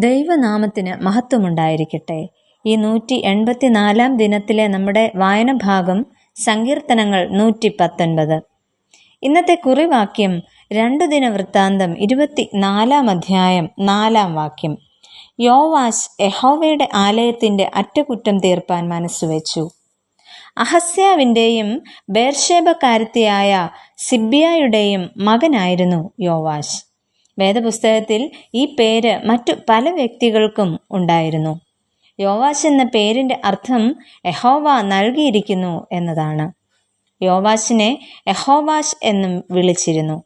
ദൈവനാമത്തിന് മഹത്വമുണ്ടായിരിക്കട്ടെ. ഈ 184 ദിനത്തിലെ നമ്മുടെ വായന ഭാഗം സങ്കീർത്തനങ്ങൾ 119. ഇന്നത്തെ കുറിവാക്യം 2 ദിനവൃത്താന്തം 24 അധ്യായം 4 വാക്യം. യോവാശ് യഹോവയുടെ ആലയത്തിന്റെ അറ്റകുറ്റം തീർപ്പാൻ മനസ്സുവെച്ചു. അഹസ്യാവിൻ്റെയും ബേർഷേബക്കാരത്തിയായ സിബ്യായുടെയും മകനായിരുന്നു യോവാശ്. വേദപുസ്തകത്തിൽ ഈ പേര് മറ്റു പല വ്യക്തികൾക്കും ഉണ്ടായിരുന്നു. യോവാശ് എന്ന പേരിൻ്റെ അർത്ഥം യഹോവ നൽകിയിരിക്കുന്നു എന്നതാണ്. യോവാശിനെ യഹോവാശ് എന്നും വിളിച്ചിരുന്നു.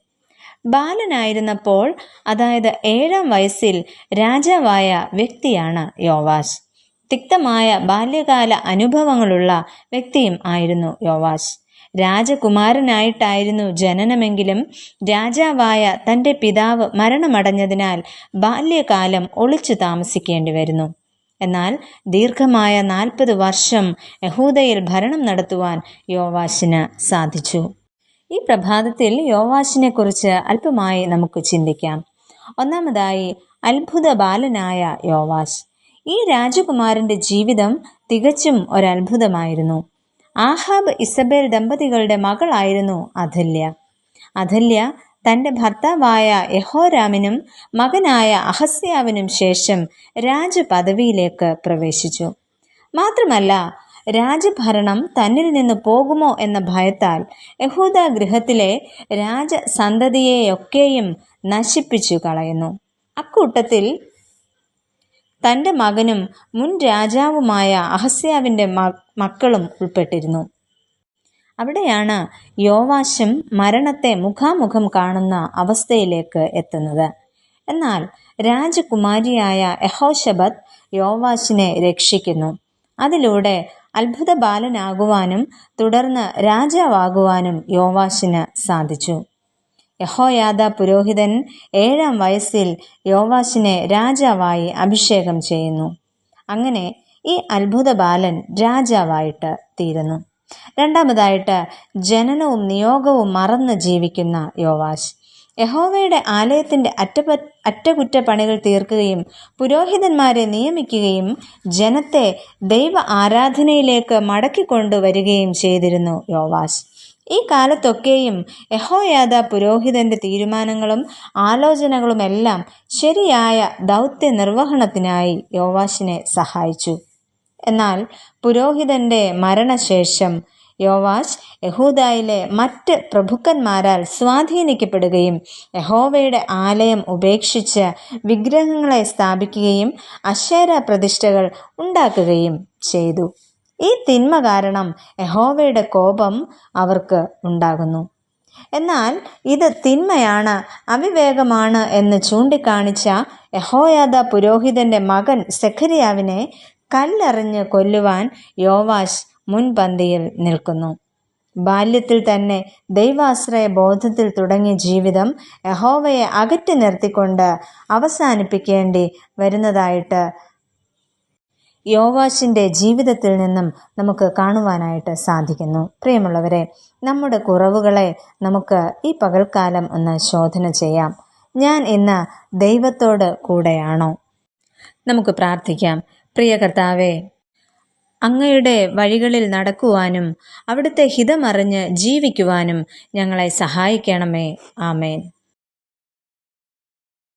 ബാലനായിരുന്നപ്പോൾ, അതായത് 7-ാം വയസ്സിൽ രാജാവായ വ്യക്തിയാണ് യോവാശ്. തിക്തമായ ബാല്യകാല അനുഭവങ്ങളുള്ള വ്യക്തിയും ആയിരുന്നു യോവാശ്. രാജകുമാരനായിട്ടായിരുന്നു ജനനമെങ്കിലും രാജാവായ തൻ്റെ പിതാവ് മരണമടഞ്ഞതിനാൽ ബാല്യകാലം ഒളിച്ചു താമസിക്കേണ്ടി വരുന്നു. എന്നാൽ ദീർഘമായ 40 വർഷം യഹൂദയിൽ ഭരണം നടത്തുവാൻ യോവാശിന് സാധിച്ചു. ഈ പ്രഭാതത്തിൽ യോവാശിനെ കുറിച്ച് അല്പമായി നമുക്ക് ചിന്തിക്കാം. ഒന്നാമതായി, അത്ഭുത ബാലനായ യോവാശ്. ഈ രാജകുമാരൻ്റെ ജീവിതം തികച്ചും ഒരത്ഭുതമായിരുന്നു. ആഹാബ് ഇസബേൽ ദമ്പതികളുടെ മകളായിരുന്നു അഥല്യ. അഥല്യ തൻ്റെ ഭർത്താവായ യഹോരാമിനും മകനായ അഹസ്യാവിനും ശേഷം രാജപദവിയിലേക്ക് പ്രവേശിച്ചു. മാത്രമല്ല, രാജഭരണം തന്നിൽ നിന്ന് പോകുമോ എന്ന ഭയത്താൽ യഹൂദ ഗൃഹത്തിലെ രാജസന്തതിയെയൊക്കെയും നശിപ്പിച്ചു കളയുന്നു. അക്കൂട്ടത്തിൽ തൻ്റെ മകനും മുൻ രാജാവുമായ അഹസ്യാവിൻ്റെ മക്കളും ഉൾപ്പെട്ടിരുന്നു. അവിടെയാണ് യോവാശും മരണത്തെ മുഖാമുഖം കാണുന്ന അവസ്ഥയിലേക്ക് എത്തുന്നത്. എന്നാൽ രാജകുമാരിയായ യഹോശബത്ത് യോവാശിനെ രക്ഷിക്കുന്നു. അതിലൂടെ അത്ഭുത ബാലനാകുവാനും തുടർന്ന് രാജാവാകുവാനും യോവാശിന് സാധിച്ചു. യഹോയാദാ പുരോഹിതൻ 7-ാം വയസ്സിൽ യോവാശിനെ രാജാവായി അഭിഷേകം ചെയ്യുന്നു. അങ്ങനെ ഈ അത്ഭുത ബാലൻ രാജാവായിട്ട് തീരുന്നു. രണ്ടാമതായിട്ട്, ജനനവും നിയോഗവും മറന്ന് ജീവിക്കുന്ന യോവാശ്. യഹോവയുടെ ആലയത്തിൻ്റെ അറ്റകുറ്റപ്പണികൾ തീർക്കുകയും പുരോഹിതന്മാരെ നിയമിക്കുകയും ജനത്തെ ദൈവ ആരാധനയിലേക്ക് മടക്കിക്കൊണ്ടുവരികയും ചെയ്തിരുന്നു യോവാശ്. ഈ കാലത്തൊക്കെയും യഹോയാദാ പുരോഹിതന്റെ തീരുമാനങ്ങളും ആലോചനകളുമെല്ലാം ശരിയായ ദൗത്യ നിർവഹണത്തിനായി യോവാശിനെ സഹായിച്ചു. എന്നാൽ പുരോഹിതന്റെ മരണശേഷം യോവാശ് യഹൂദയിലെ മറ്റ് പ്രഭുക്കന്മാരാൽ സ്വാധീനിക്കപ്പെടുകയും യഹോവയുടെ ആലയം ഉപേക്ഷിച്ച് വിഗ്രഹങ്ങളെ സ്ഥാപിക്കുകയും അശേര പ്രതിഷ്ഠകൾ ഉണ്ടാക്കുകയും ചെയ്തു. ഈ തിന്മ കാരണം യഹോവയുടെ കോപം അവർക്ക് ഉണ്ടാകുന്നു. എന്നാൽ ഇത് തിന്മയാണ്, അവിവേകമാണ് എന്ന് ചൂണ്ടിക്കാണിച്ച യഹോയാദാ പുരോഹിതന്റെ മകൻ സെഖര്യാവിനെ കല്ലെറിഞ്ഞ് കൊല്ലുവാൻ യോവാശ് മുൻപന്തിയിൽ നിൽക്കുന്നു. ബാല്യത്തിൽ തന്നെ ദൈവാശ്രയ ബോധത്തിൽ തുടങ്ങിയ ജീവിതം യഹോവയെ അകറ്റി നിർത്തിക്കൊണ്ട് അവസാനിപ്പിക്കേണ്ടി വരുന്നതായിട്ട് യോവാശിൻ്റെ ജീവിതത്തിൽ നിന്നും നമുക്ക് കാണുവാനായിട്ട് സാധിക്കുന്നു. പ്രിയമുള്ളവരെ, നമ്മുടെ കുറവുകളെ നമുക്ക് ഈ പകൽക്കാലം ഒന്ന് ശോധന ചെയ്യാം. ഞാൻ ഇന്ന് ദൈവത്തോട് കൂടെയാണോ? നമുക്ക് പ്രാർത്ഥിക്കാം. പ്രിയ കർത്താവേ, അങ്ങയുടെ വഴികളിൽ നടക്കുവാനും അവിടുത്തെ ഹിതമറിഞ്ഞ് ജീവിക്കുവാനും ഞങ്ങളെ സഹായിക്കണമേ. ആമേൻ.